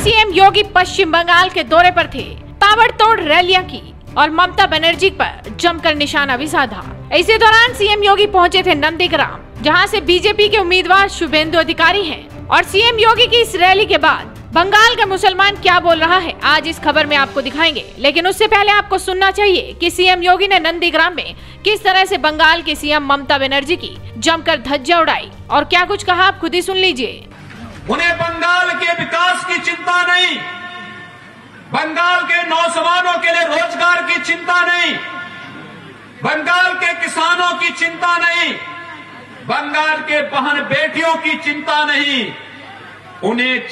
CM योगी पश्चिम बंगाल के दौरे पर थे। ताबड़तोड़ रैलियां की और ममता बनर्जी पर जमकर निशाना भी साधा। इसी दौरान सीएम योगी पहुंचे थे नंदीग्राम, जहां से बीजेपी के उम्मीदवार शुभेंदु अधिकारी हैं। और सीएम योगी की इस रैली के बाद बंगाल का मुसलमान क्या बोल रहा है, आज इस खबर में आपको दिखाएंगे। लेकिन उससे पहले आपको सुनना चाहिए कि सीएम योगी ने नंदीग्राम में किस तरह से बंगाल की सीएम ममता बनर्जी की जमकर धज्जियां उड़ाई और क्या कुछ कहा, आप खुद ही सुन लीजिए। उन्हें बंगाल के विकास की चिंता नहीं, बंगाल के नौजवानों के लिए रोजगार की चिंता नहीं, बंगाल के किसानों की चिंता नहीं, बंगाल के बहन बेटियों की चिंता नहीं। उन्हें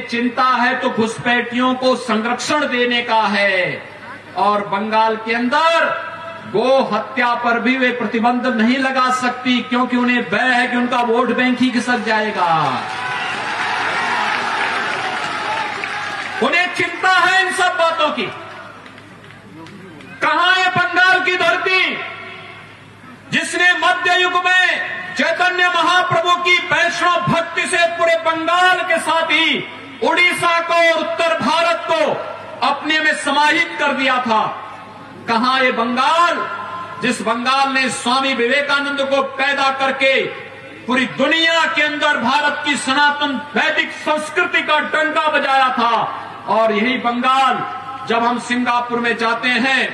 चिंता है तो घुसपैठियों को संरक्षण देने का है। और बंगाल के अंदर गो हत्या पर भी वे प्रतिबंध नहीं लगा सकती, क्योंकि उन्हें भय है कि उनका वोट बैंक ही खिसक जाएगा। उन्हें चिंता है इन सब बातों की। कहां है बंगाल की धरती जिसने मध्य युग में चैतन्य महाप्रभु की वैष्णव भक्ति से पूरे बंगाल के साथ ही उड़ीसा को और उत्तर भारत को अपने में समाहित कर दिया था। कहां ये बंगाल, जिस बंगाल ने स्वामी विवेकानंद को पैदा करके पूरी दुनिया के अंदर भारत की सनातन वैदिक संस्कृति का डंका बजाया था। और यही बंगाल, जब हम सिंगापुर में जाते हैं,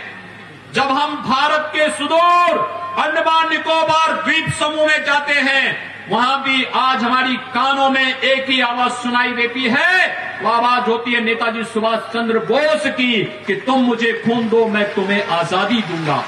जब हम भारत के सुदूर अंडमान निकोबार द्वीप समूह में जाते हैं, वहां भी आज हमारी कानों में एक ही आवाज सुनाई देती है। वो आवाज होती है नेताजी सुभाष चंद्र बोस की कि तुम मुझे खून दो, मैं तुम्हें आजादी दूंगा।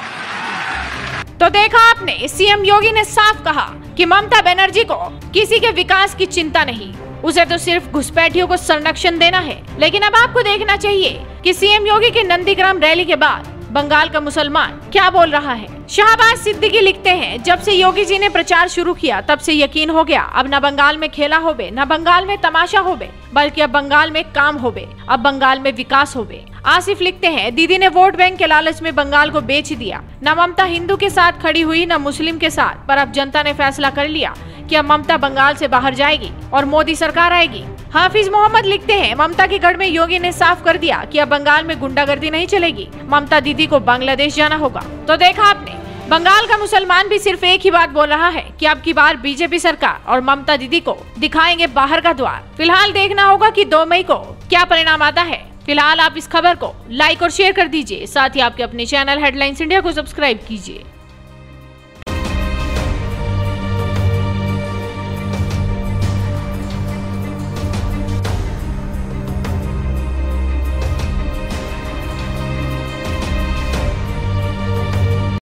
तो देखा आपने, सीएम योगी ने साफ कहा कि ममता बनर्जी को किसी के विकास की चिंता नहीं, उसे तो सिर्फ घुसपैठियों को संरक्षण देना है। लेकिन अब आपको देखना चाहिए कि सीएम योगी के नंदीग्राम रैली के बाद बंगाल का मुसलमान क्या बोल रहा है। शाहबाज सिद्दीकी लिखते हैं, जब से योगी जी ने प्रचार शुरू किया तब से यकीन हो गया, अब न बंगाल में खेला होबे, न बंगाल में तमाशा होबे, बल्कि अब बंगाल में काम होबे, अब बंगाल में विकास होबे। आसिफ लिखते हैं, दीदी ने वोट बैंक के लालच में बंगाल को बेच दिया। न ममता हिंदू के साथ खड़ी हुई, न मुस्लिम के साथ, पर अब जनता ने फैसला कर लिया कि अब ममता बंगाल से बाहर जाएगी और मोदी सरकार आएगी। हाफिज मोहम्मद लिखते हैं, ममता के गढ़ में योगी ने साफ कर दिया कि अब बंगाल में गुंडागर्दी नहीं चलेगी, ममता दीदी को बांग्लादेश जाना होगा। तो देखा आपने, बंगाल का मुसलमान भी सिर्फ एक ही बात बोल रहा है कि अब की बार बीजेपी सरकार और ममता दीदी को दिखाएंगे बाहर का द्वार। फिलहाल देखना होगा कि 2 मई को क्या परिणाम आता है। फिलहाल आप इस खबर को लाइक और शेयर कर दीजिए, साथ ही आपके अपने चैनल हेडलाइंस इंडिया को सब्सक्राइब कीजिए।